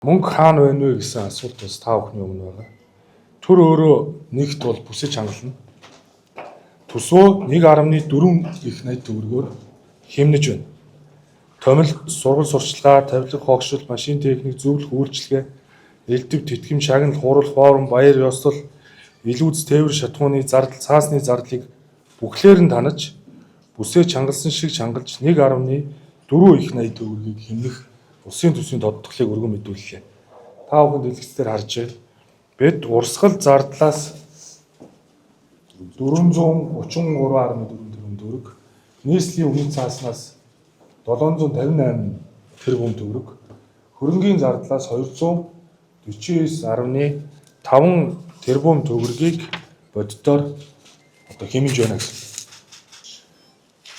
Мөнгө хаана байна вэ гэсэн асуулт бас та бүхний өмнө байгаа. Төр өөрөө нэгт бол бүсэж хангална. Төсвөө 1.4 их найт төгрөгөөр хэмнэж байна. Томилт, сургууль сурчлагаа, тавилга, хогшил, машин техник, зөвлөх үйлчилгээ, элдв, тэтгэм, шагнал, хурал, форум, баяр ёслол, илүүц, тээвэр, шатхууны зардал, цаасны зардлыг бүхлээр нь танаж, бүсэж хангалсан шиг хангалж 1.4 их найт төгрөгийг хэмнэх улсын төсвийн тодтголыг өргөн мэдүүллээ. Та бүхэн дэлгэцээр харж байна. Бид урсгал зардлаас 433.4 тэрбум төгрөг, нийслэлийн үнийн цааснаас 758 тэрбум төгрөг, хөрөнгийн зардлаас 249.5 тэрбум төгрөгийг боддоор хэмнэж байна гэсэн.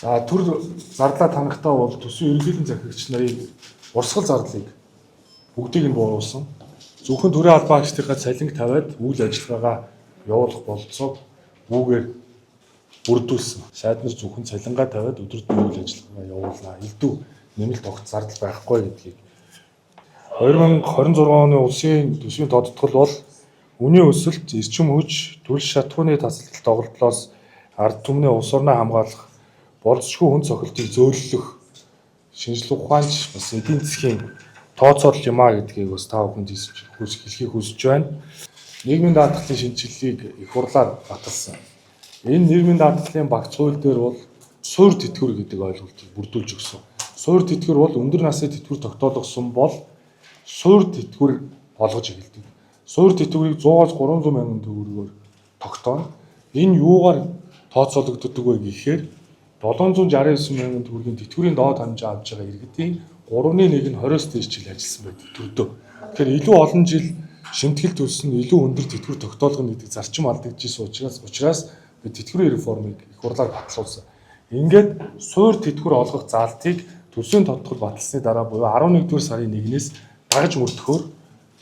За төр зардлаа танахдаа бол төсвийн ерөнхийлөгчийн захирагч нарын урсгал зардлыг бүгдийг нь бууруулсан. Зөвхөн төрийн албан агчдынхаа цалинг тавиад үйл ажиллагаагаа явуулах бололцоог үүгээр бүрдүүлсэн. Сайд нар зөвхөн цалингаа тавиад өдөртний үйл ажиллагаагаа явуулнаа. Элдв нэмэлт огт зардал байхгүй гэдгийг 2026 оны улсын төсвийн тодтгол бол үнийн өсөлт, эрчим хүч, төрөл шатхууны тасалдал тоглолтоос ард түмний улс орноо хамгаалах, болцшгүй хүн цохилтыг зөөлөх, шинжлэх ухаанч бас эдийн засгийн тооцоолол юм а гэдгийг бас та бүхэнд хэлхийг хүсэж байна. Нийгмийн даатгалын шинжилгээг их хурлаар баталсан. Энэ нийгмийн даатгалын багц хууль дээр бол суур тэтгэвэр гэдэг ойлголтыг бүрдүүлж өгсөн. Суур тэтгэвэр бол өндөр насны тэтгэвэр тогтоологсон бол суур тэтгэвэр болгож эхэлдэг. Суур тэтгэврийг 100-аас 300 мянган төгрөгөөр тогтооно. Энэ юугаар тооцоологддог вэ гэхээр 769 мянган төгрөгийн тэтгэврийн доод хэмжээ авч байгаа иргэдийн 3/1 нь 20-с дээш жил ажилласан байдаг төрдөө. Тэгэхээр илүү олон жил шимтгэл төлсөн илүү өндөр тэтгэвэр тогтоолгоно гэдэг зарчим алдагдчихсан учраас бид тэтгэврийн реформыг их хурлаар батлуулсан. Ингээд суур тэтгэвэр олгох заалтыг төсвийн тодтгол баталсны дараа буюу 11-р сарын 1-ээс дагаж мөрдөхөөр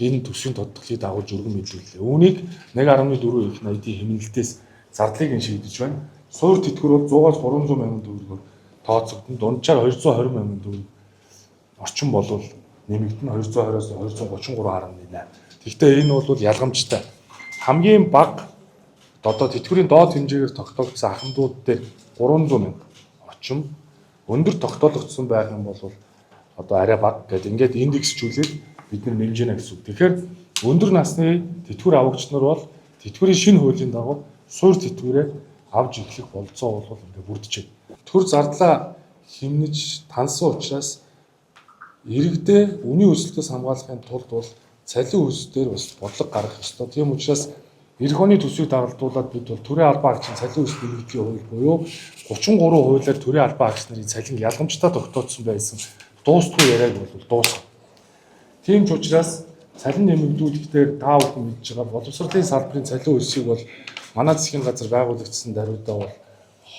энэ төсвийн тодтголыг дагуулж өргөн мэдүүллээ. Үүнийг 1.4 их найдын хэмнэлтээс зардлыг нь шийдэж байна. Суур тэтгэвэр бол 100-аас 300 мянган төгрөгөөр тооцогдсон. Дунджаар 220 мянган төгрөг орчин болвол нэмэгдэн 220-аас 233.8. Гэхдээ энэ бол ялгамжтай. Хамгийн бага тэтгэврийн доод хэмжээгээр тогтоогдсон ахмадууд дээр 300 мянга орчим өндөр тогтоогдсон байх юм бол арай бага гэдэг. Ингээд индексжүүлээд бид нэмж гинэ гэсэн үг. Тэгэхээр өндөр насны тэтгэвэр авагч нар бол тэтгэврийн шинэ хуулийн дагуу суур тэтгэврээ авж эхлэх болцоо бол ингээд бүрдэж байна. Төр зардлаа хэмнэж тансан учраас иргэдээ үнийн өсөлтөөс хамгаалахын тулд бол цалин өс дээр бас бодлого гаргах ёстой. Тийм учраас эх оны төсвийг дагалдуулаад бид бол төрийн албан агчийн цалин өс нэмэгдлийн хууль буюу 33 хуулиар төрийн албан агч нарын цалин ялгамжтай тогтоодсон байсан дуустгүй яриаг бол дуусгав. Тийм ч учраас цалин нэмэгдүүлэхдээ та бүхэн мэдж байгаа боловсролын салбарын цалин өсийг бол манай засгийн газар байгуулагдсан даруйдаа бол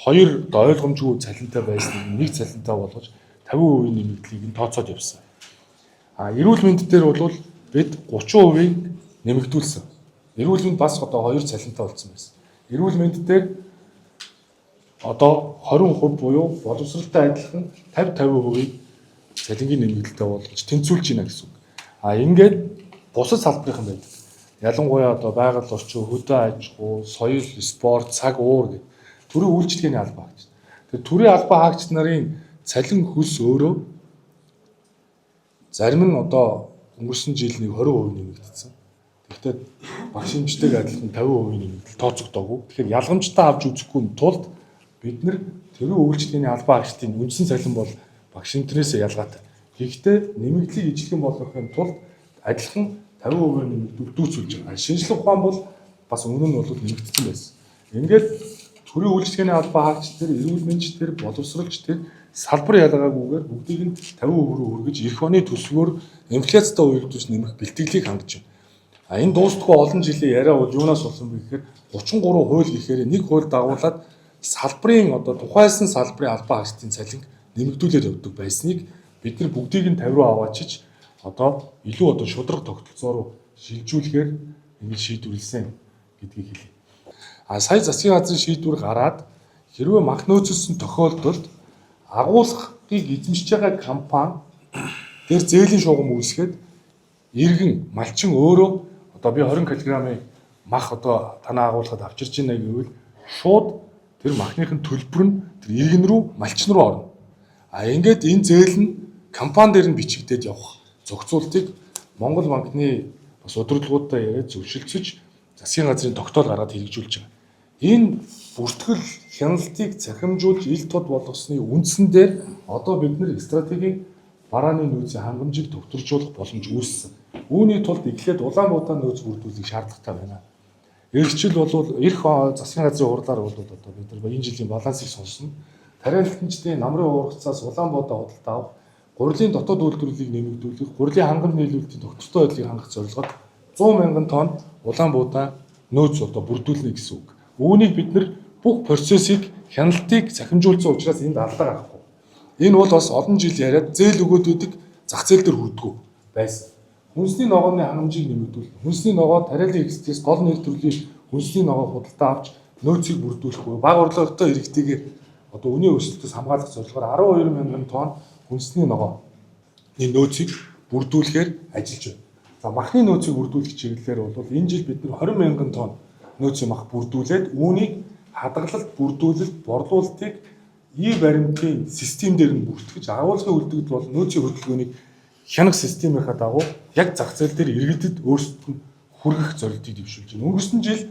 2 ойлгомжгүй цалинтай байсан нэг цалинтай болгож 50% нэмэгдлийг нь тооцоод явсан. Эрүүл мэнд дээр бол бид 30% нэмэгдүүлсэн. Эрүүл мэнд бас 2 цалинтай болсон байсан. Эрүүл мэнд дээр 20% буюу боловсролтой адилхан 50% цалингийн нэмэгдэлтэй болгож тэнцвүүлж байна гэсэн үг. Ингээд бусад салбарын байдаг. Ялангуяа байгаль орчин, хөдөө аж ахуй, соёл, спорт, цаг уур гэдэг төрийн үйлчилгээний албан агч. Тэр төрийн албан агч нарын цалин хөлс өөрөө зарим нь өнгөрсөн жил 20% нэмэгдсэн. Гэхдээ багш хэмжтэйг адилхан 50% нэмэгдэл тооцогдоогүй. Тэгэхээр ялгамжтай авч үзэхгүй тулд бид нар төрийн үйлчилгээний албан агчдын үндсэн цалин бол багш хэмтнээс ялгаатай. Гэхдээ нэмэгдлийг ижлэгэн болгохын тулд адилхан 50% нэмэгдүүлж байгаа. Шинжлэх ухаан бол бас өмнө нь бол нэмэгдсэн байсан. Ингээд төрийн үйлчилгээний албан агч тэр, эрүүл мэндч тэр, боловсролч тэр салбар ялгаагүйгээр бүгдийг нь 50% рүү өргөж эх оны төсвөөр инфляцтай уялдуулж нэмэх бэлтгэлийг хангаж байна. Энэ дуустгүй олон жилийн яриа бол юунаас болсон бэ гэхээр 33 хууль гэхээр нэг хууль дагуулад салбарын тухайсан салбарын албан агчдын цалин нэмэгдүүлээд явдаг байсныг бид нар бүгдийг нь 50 руу аваачиж илүү шудраг тогтолцоо руу шилжүүлэхээр ингэ шийдвэрлсэн гэдгийг хэлье. Сая засгийн газрын шийдвэр гараад хэрвээ мах нөөцөлсөн тохиолдолд агуулгыг эзэмшиж байгаа компани дээр зээлийн шугам үүсгээд иргэн малчин өөрөө одоо би 20 кг-ийн мах одоо танаа агуулгад авчирч байна гэвэл шууд тэр махныхын төлбөр нь тэр иргэн рүү малчин руу орно. А ингээд энэ зээл нь компани дээр нь бичигдээд явах зохицуултыг Монгол банкны бас удирдлагуудтай яриад зөвшөлдсөж засгийн газрын тогтоол гаргаад хэрэгжүүлж байгаа. Энэ бүртгэл хяналтыг цахимжуулж ил тод болгосны үндсэн дээр одоо бид нэр стратегийн барааны нөөцийн хангамжийг төвтөржүүлэх боломж үүссэн. Үүний тулд эхлээд Улаанбаатар нөөц бүрдүүлэх шаардлагатай байна. Эрхчил бол эрх засгийн газрын хурлаар бол одоо бид нар энэ жилийн балансыг сонсно. Тариалалтчдын намрын ургацаас Улаанбаатар худалдаа авах, гурилын дотоод үйлдвэрлэлийг нэмэгдүүлэх, гурилын хангамж нийлүүлэлтийн доктортой байдлыг хангах зорилгоор 100 мянган тонн Улаанбаатар нөөц одоо бүрдүүлнэ гэсэн үг. Үүнийг бид нар бүх процессыг хяналтыг цахимжуулсан учраас энд алдаа гарахгүй. Энэ бол бас олон жил яриад зээл өгөөдүүдийг зах зээл дээр хүрдэггүй байсан. Хүнсний ногооны хангамжийг нэмэгдүүлэх, хүнсний ногоо тариалан экспресс гол нэр төрлийн хүнсний ногоо худалдаа авч нөөцийг бүрдүүлэхгүй. Бага орлоготой иргэдийгээр одоо үнийн өсөлтөөс хамгаалах зорилгоор 12 мянган тонн хүнсний ногооны нөөцийг бүрдүүлэхээр ажиллаж байна. За махны нөөцийг бүрдүүлэх чиглэлээр бол энэ жил бид нар 20 мянган тонн нөөцийн мах бүрдүүлээд үүнийг хадгалалт, бүрдүүлэлт, борлуулалтыг баримтын систем дээр нь бүртгэж агуулгын үлдэгдэл бол нөөцийн хөдөлгөөнийг хянах системийнхаа дагуу яг зах зээл дээр иргэдэд өөрсдөд нь хүргэх зорилтыг дэвшүүлж байна. Өнгөрсөн жил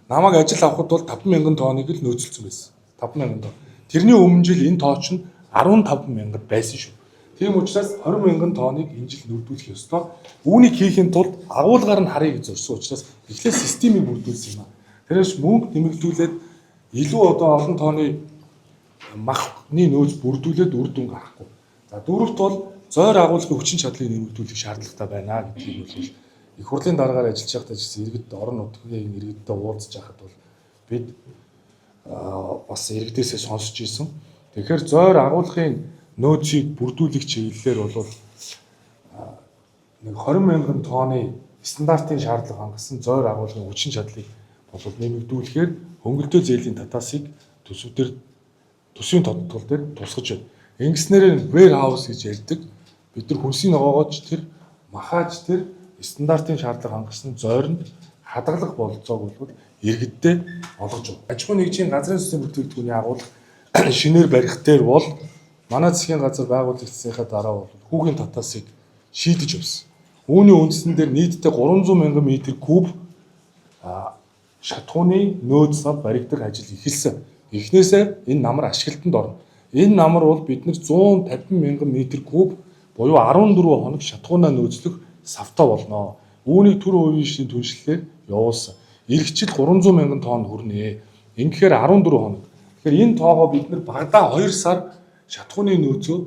намайг ажил авахд бол 5 мянган тонныг л нөөцлөсөн байсан. 5 мянган тонн. Тэрний өмнө жил энэ тоо чинь 15 мянган байсан шүү. Тийм учраас 20 мянган тонныг энэ жил нөрдүүлэх ёстой. Үүнийг хийхин тулд агуулгаар нь харъя гэж зорьсон учраас эхлээд системийг бүрдүүлсэн юм а. Тэрээс мөнгө нэмэгдүүлээд илүү одоо олон тооны махны нөөц бүрдүүлээд үр дүн гарахгүй. За дөрөвт бол зойр агуулгын хүчин чадлыг нэмэгдүүлэх шаардлагатай байна гэдгийг бол их хурлын дараагаар ажиллаж байхдаа жишээ иргэд орон нутгийн иргэдтэй уулзж байхад бол бид бас иргэдээсээ сонсч ирсэн. Тэгэхээр зойр агуулгын нөөцийг бүрдүүлэх чиглэлээр бол нэг 20 мянган тонны стандартын шаардлага хангасан зойр агуулгын хүчин чадлыг бол нэмэгдүүлэхээр хөнгөлтөө зээлийн татаасыг төсвийн тодтгол дээр тусгаж байна. Ингэснээр warehouse гэж ярьдаг. Бид нар хүнсний ногоогооч тэр махаач тэр стандартын шаардлага хангасан зойронд хадгалах бололцоог бол иргэддээ олгож байна. Аж ахуйн нэгжийн газрын сүнсний бүтээгдэхүүний агуулга шинээр барих дээр бол манай засгийн газар байгуулагдсныхаа дараа бол хүүгийн татаасыг шийдэж авсан. Үүний үндсэн дээр нийтдээ 300 мянган метр куб шатхууны нөөц сав баригдах ажил эхэлсэн. Эхнээсээ энэ намар ашиглалтанд орно. Энэ намар бол бид нар 150 мянган метр куб буюу 14 хоног шатхуунаа нөөцлөх савтай болно. Үүнийг төр хувийн шин түншлэлээр явуулсан. Иргэжил 300 мянган тонн хүрнэ. Ингэхээр 14 хоног. Тэгэхээр энэ тоогоо бид нар багадаа 2 сар шатхууны нөөцөө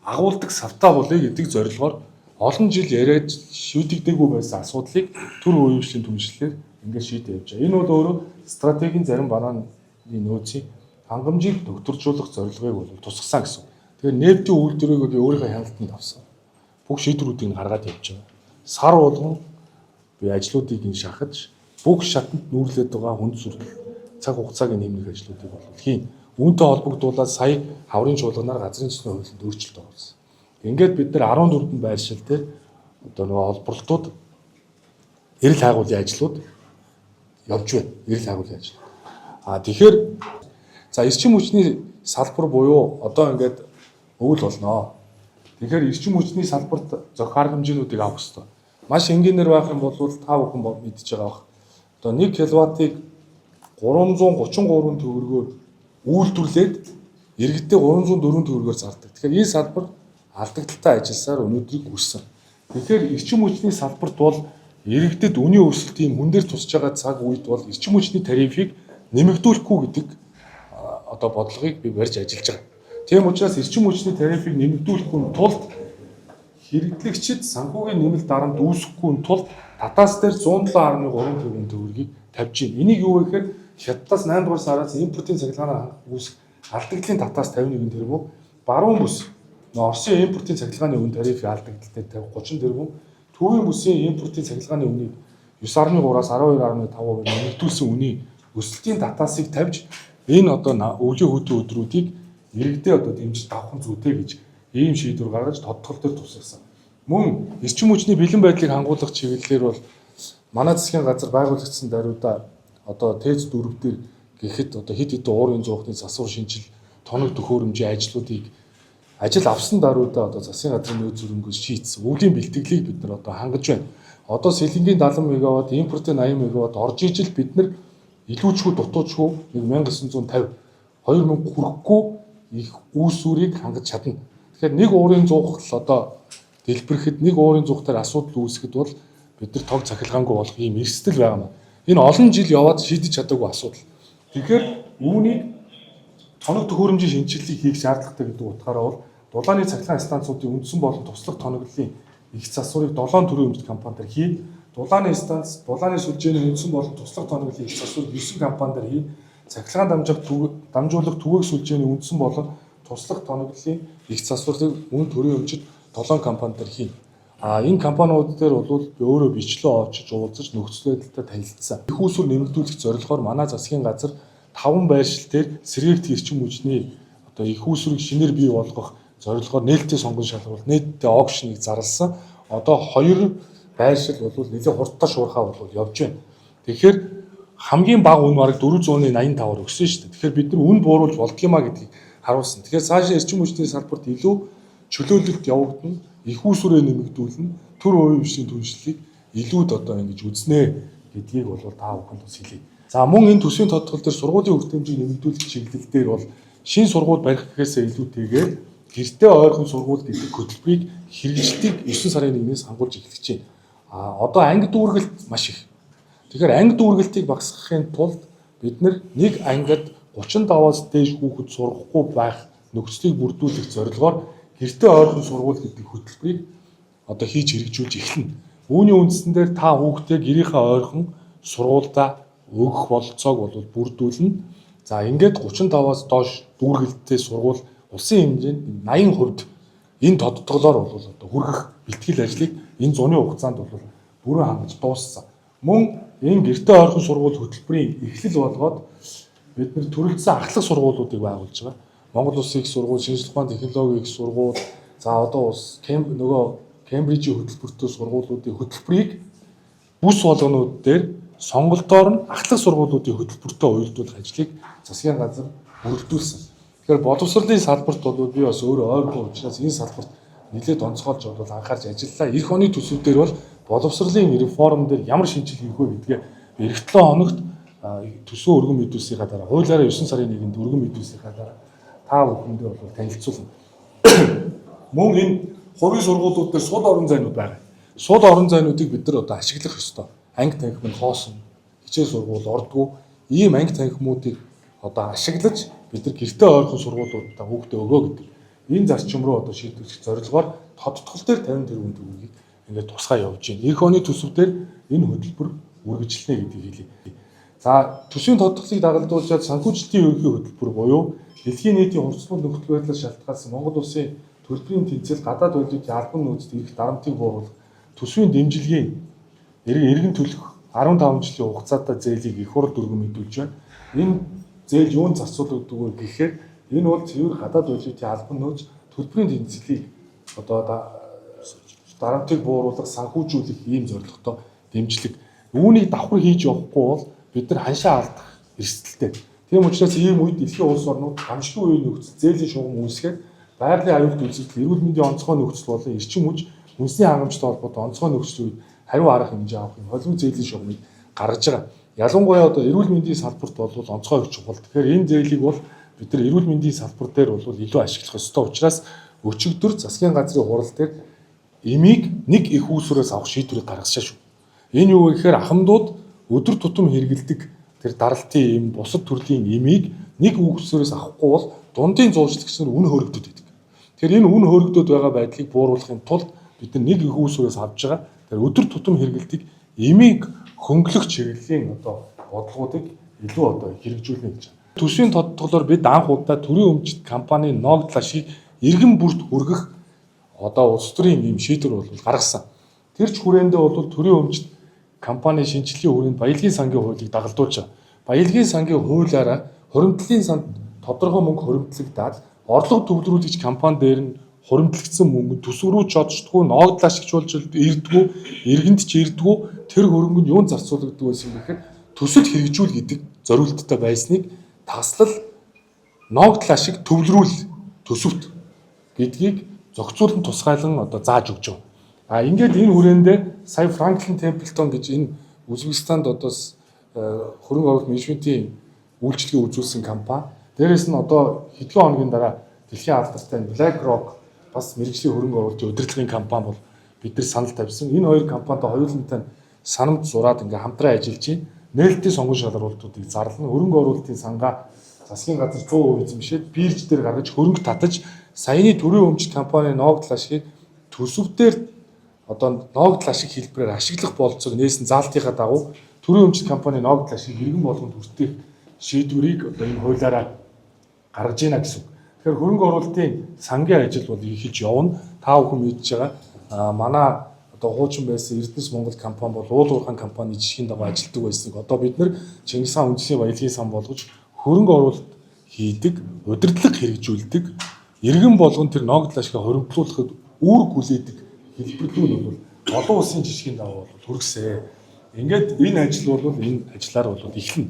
агуулдаг савтай болъё гэдэг зорилгоор олон жил яриад шийдэгдээгүй байсан асуудлыг төр хувийн шин түншлэлээр ингээд шийдэж явж байгаа. Энэ бол өөрөө стратегийн зарим барааны нөөцийн хангамжийг докторжуулах зорилгыг бол тусгасан гэсэн. Тэгэхээр нефтийн үйлдвэрийг би өөрийнхөө хяналтанд авсан. Бүх шийдвэрүүдийг гаргаад явж байгаа. Сар болгон би ажлуудыг ин шахаж бүх шатанд нүүрлээд байгаа хүнд сүрдэл цаг хугацааг нэмэх ажлуудыг бол хийн. Үүнтэй холбогдуулаад сая хаврын чуулганаар газрын сүнсний хуулинд өөрчлөлт оруулсан. Ингээд бид нар 14 байршил дээр одоо нөгөө олборлтууд эрэл хайгуулын ажлууд явж байна. Эрэл хайгуулын ажил. Тэгэхээр за эрчим хүчний салбар буюу одоо ингээд өвөл болно. Тэгэхээр эрчим хүчний салбарт зохио арга хэмжээнүүдийг авах хэрэгтэй. Маш энгийнээр байх юм бол та бүхэн мэдж байгаа бах. Одоо 1 кВт-ыг 333 төгрөгөөр үйлдвэрлээд иргэдээ 304 төгрөгөөр зардаг. Тэгэхээр энэ салбар алдагдaltaй ажилласаар өнөөдрийг хүрсэн. Тэгэхээр эрчим хүчний салбарт бол иргэдэд үнийн өсөлтийн хүн дээр тусч байгаа цаг үед бол эрчим хүчний тарифыг нэмэгдүүлэхгүй гэдэг одоо бодлогыг би барьж ажиллаж байгаа. Тийм учраас эрчим хүчний тарифыг нэмэгдүүлэхгүй тулд хэрэглэгчид санхүүгийн нэмэлт дарамт үүсэхгүй тулд татаас дээр 107.3 тэрбум төгрөгийг тавьж байна. Энийг юу вэ гэхээр хятадаас 8 дугаар сараас импортын цахилгааны үүсэх алдагдлын татаас 51 тэрбум, баруун бүс Оросын импортын цахилгааны үн тарифын алдагдaltaй 30 тэрбум, төвийн бүсийн импортын цахилгааны үнийг 9.3-аас 12.5% нэмэгдүүлсэн үний өсөлтийн татаасыг тавьж энэ одоо өвлийн хөдөө өдрүүдийг иргэдээ одоо дэмжиж давхан зүйтэй гэж ийм шийдвэр гаргаж тодтгол төр тусгасан. Мөн эрчим хүчний бэлэн байдлыг хангуулах чиглэлээр бол манай засгийн газар байгуулагдсан даруйда одоо ТЭЦ 4 дээр гэхэд одоо хэд хэдэн уурын зуухны засвар шинжил тоног төхөөрөмжийн ажлуудыг ажил авсан даруйда одоо засгийн газрын нөөц хөрөнгөөс шийдсэн. Өвлийн бэлтгэлийг бид нар одоо хангаж байна. Одоо сэлэнгийн 70 мегаватт, импортын 80 мегаватт орж ижил бид нар илүүчгүй дутуучгүй 1950 2000 хүрэхгүй их үүсвэрийг хангаж чадна. Тэгэхээр нэг уурын зуух л одоо дэлбэрэхэд нэг уурын зуухтаар асуудал үүсгэхэд бол бид нар тог цахилгаангүй болох ийм эрсдэл байгаа юм. Энэ олон жил яваад шийдэж чадаагүй асуудал. Тэгэхээр үүнийг тоног төхөөрөмжийн шинжилгээг хийх шаардлагатай гэдэг утгаараа бол дулааны цахилгаан станцуудын үндсэн болон туслах тоноглолын их засварыг 7 төрлийн өмчт компаниар хий. Дулааны станц, дулааны сүлжээний үндсэн болон туслах тоноглолын их засварыг 9 компаниар хий. Цахилгаан дамжуулах түгээх сүлжээний үндсэн болон туслах тоноглолын их засварыг мөн төрлийн өмчт 7 компаниар хий. Энэ компаниуд дээр бол би өөрөө бичлээ очиж уулзаж нөхцөл байдалтай танилцсан. Их усүр нэмэгдүүлэх зорилгоор манай засгийн газар 5 байршил дээр сэргээгт эрчим хүчний одоо их усүрийг шинээр бий болгох зорилгоор нээлттэй сонгон шалгуулалт, нээлттэй аукшныг зарласан. Одоо 2 байршил бол нэлээд хурдтай шуурхаа бол явж байна. Тэгэхээр хамгийн бага үн бараг 485-аар өгсөн шүү дээ. Тэгэхээр бид нар үн бууруулж болдго юмаа гэдгийг харуулсан. Тэгэхээр цаашаа эрчим хүчний салбарт илүү чөлөөлөлт явагдана, их усүрээ нэмэгдүүлнэ, төр хувийн бишийн түншлэлийг илүүд одоо ингэж үзнэ гэдгийг бол та бүхэнд бас хэлье. За мөн энэ төсвийн тодтгол дээр сургуулийн үр хэмжээг нэмэгдүүлэх чиглэл дээр бол шинэ сургууль барих гэхээсээ илүүтэйгээр гэртээ ойрхон сургууль гэдэг хөтөлбөрийг хэрэгжилтийг 9 сарын 1-ээс хангуулж эхлэж байна. Одоо анги дүүргэлт маш их. Тэгэхээр анги дүүргэлтийг багасгахын тулд бид нэг ангид 35-аас дээш хүүхэд сурахгүй байх нөхцөлийг бүрдүүлэх зорилгоор гэртээ ойрхон сургууль гэдэг хөтөлбөрийг одоо хийж хэрэгжүүлж эхэлнэ. Үүний үндсэн дээр та хүүхдээ гэрийнхээ ойрхон сургуультай өгөх бололцоог бол бүрдүүлнэ. За ингээд 35-аас доош дүүргэлттэй сургууль улсын хэмжээнд 80% энэ тодтголоор бол одоо хүргэх бэлтгэл ажлыг энэ зуны хугацаанд бол бүрэн хангаж дууссан. Мөн энэ гэртээ ойрхон сургууль хөтөлбөрийн эхлэл болгоод бид нэр төрөлцсөн ахлах сургуулиудыг байгуулж байгаа. Монгол Улсын их сургууль, шинжлэх ухааны технологийн их сургууль, за одоо бас Кембрижийн хөтөлбөртэй сургуулиудын хөтөлбөрийг бүс болгонууд дээр сонголтоор нь ахлах сургуулиудын хөтөлбөртэй уялдуулах ажлыг засгийн газар бүрдүүлсэн. Тэгэхээр боловсролын салбарт бол би бас өөрөө ойрхон учраас энэ салбарт нэлээд онцгойлж бол анхаарч ажиллалаа. Эх оны төсвүүдээр бол боловсролын реформ дээр ямар шинжил хийх вэ гэдгээ эх 7 хоногт төсөө өргөн мэдүүлсийнхаа дараа, хуулиараа 9 сарын 1-нд өргөн мэдүүлсийнхаа дараа та бүхэндээ бол танилцуулна. Мөн энэ хувийн сургуулиуд дээр сул орон зайнууд байгаа. Сул орон зайнуудыг бид нар одоо ашиглах ёстой. Анги танхим нь хоосон, хичээл сургууль ордгоо ийм анги танхимуудыг одоо ашиглаж бид нар гэртээ ойрхон сургуулиудаа хүүхдээ өгөө гэдэг энэ зарчим руу одоо шийдвэрлэх зорилгоор тодтгол дээр 50 тэрбум төгрөгийг ингээд тусгай явж байна. Эх оны төсвүүдээр энэ хөтөлбөр үргэлжлэнэ гэдгийг хэлье. За төсвийн тодтголыг дагалдуулаад санхүүжилтийн ерөнхий хөтөлбөр буюу дэлхийн нийтийн хурцлуулах нөхцөл байдлаар шалтгаалсан Монгол Улсын төлбөрийн тэнцэл гадаад валютын албан нөөцөд ирэх дарамтыг бууруулах төсвийн дэмжлэгийн эргэн төлөх 15 жилийн хугацаатай зээлийг их хурд өргөн мэдүүлж байна. Энэ зээл юунд зарцуулагддаг вэ гэхээр энэ бол цэвэр гадаад валютын албан нөөц төлбөрийн тэнцлийг одоо дарамтыг бууруулах, санхүүжүүлэх ийм зорилготой дэмжлэг. Үүнийг давхар хийж явахгүй бол бид нар ханшаа алдах эрсдэлтэй. Тийм учраас ийм үед дэлхийн улс орнууд гамшигын үеийн нөхцөл зээлийн шугам үүсгээд байгалийн аюулт үйлчлэл, эрүүл мэндийн онцгой нөхцөл болон эрчим хүч, үндэсний хангамжтай холбоотой онцгой нөхцөл үед хариу арга хэмжээ авах юм холбоо зээлийн шугамыг гаргаж байгаа. Ялангуяа одоо эрүүл мэндийн салбарт бол онцгой хүч чухал. Тэгэхээр энэ зээлийг бол бид нар эрүүл мэндийн салбар дээр бол илүү ашиглах ёстой учраас өчигдөр засгийн газрын хурал дээр эмийг нэг их үүсвэрээс авах шийдвэрийг гаргасан шүү. Энэ юу вэ гэхээр ахмадууд өдөр тутам хэрэгэлдэг тэр даралтын эм бусад төрлийн эмийг нэг үүсвэрээс авахгүй бол дундын зуучлагч нар үн хөрөгдөд байдаг. Тэгэхээр энэ үн хөрөгдөд байгаа байдлыг бууруулахын тулд бид нар нэг их үүсвэрээс авж байгаа. Тэр өдөр тутам хэрэгэлдэг эмийг хөнгөлөх чиглэлийн одоо бодлогуудыг илүү одоо хэрэгжүүлнэ гэж байна. Төсвийн тодтголоор бид анх удаа төрийн өмчт компани ногдлашийг иргэн бүрт хүргэх одоо улс төрийн ийм шийдвэр бол гаргасан. Тэр ч хүрээндээ бол төрийн өмчт компани шинжилгээ хүрээнд баялагын сангийн хуулийг дагалдуулж байгаа. Баялагын сангийн хуулиараа хуримтлалын санд тодорхой мөнгө хуримтлагдаад орлого төвлөрүүлэгч компани дээр нь хуримтлагдсан мөнгө төсөв рүү ч одчдгүй, ногдлоо ашиглуулж ирдгүү, иргэнд ч ирдгүү тэр хөрөнгө нь юунд зарцуулагддаг байсан гэхээр төсөл хэрэгжүүл гэдэг зорилттой байсныг таслал ногдол ашиг төвлөрүүл төсөвт гэдгийг зохицуулан тусгайлан одоо зааж өгч байгаа. А ингээд энэ хүрээндээ сая Franklin Templeton гэж энэ Узбекистанд одоо хөрөнгө оруулалт менежментийн үйлчлэгээ үзүүлсэн компани. Дээрээс нь одоо хэдхэн хоногийн дараа дэлхийн алдартай BlackRock бас мэргэжлийн хөрөнгө оруулалтын удирдлагын компани бол бид нар санал тавьсан. Энэ хоёр компанитай хоёулантай санамж зураад ингээ хамтран ажиллаж байна. Нээлттэй сонгон шалралтуудыг зарлана. Хөрөнгө оруулалтын сангаа засгийн газар 100% эзэмшээд бирж дээр гаргаж хөрөнгө татаж саяны төрийн өмчт компани ногдол ашгийг төсөвдөр одоо ногдол ашиг хэлбэрээр ашиглах болцоог нээсэн заалтынхаа дагуу төрийн өмчт компани ногдол ашиг иргэн болгонд хүртэх шийдвэрийг одоо энэ хуулиараа гаргаж ийна гэсэн. Тэгэхээр хөрөнгө оруулалтын сангийн ажил бол эхэлж явна. Та бүхэн мэдж байгаа. Манай одоо хуучин байсан Эрдэнэс Монгол компани бол уулуурхан компани жишгийн дагуу ажилладаг байсныг одоо бид нар Чингис хаан үндэсний баялагын сан болгож хөрөнгө оруулалт хийдэг, удирдлага хэрэгжүүлдэг, иргэн болгон тэр ногдол ашиг хоримтлуулахад үүрэг хүлээдэг хэлбэрлүүд бол олон улсын жишгийн дагуу хүргэсэн. Ингээд энэ ажил бол энэ ажиллаар бол эхэлнэ.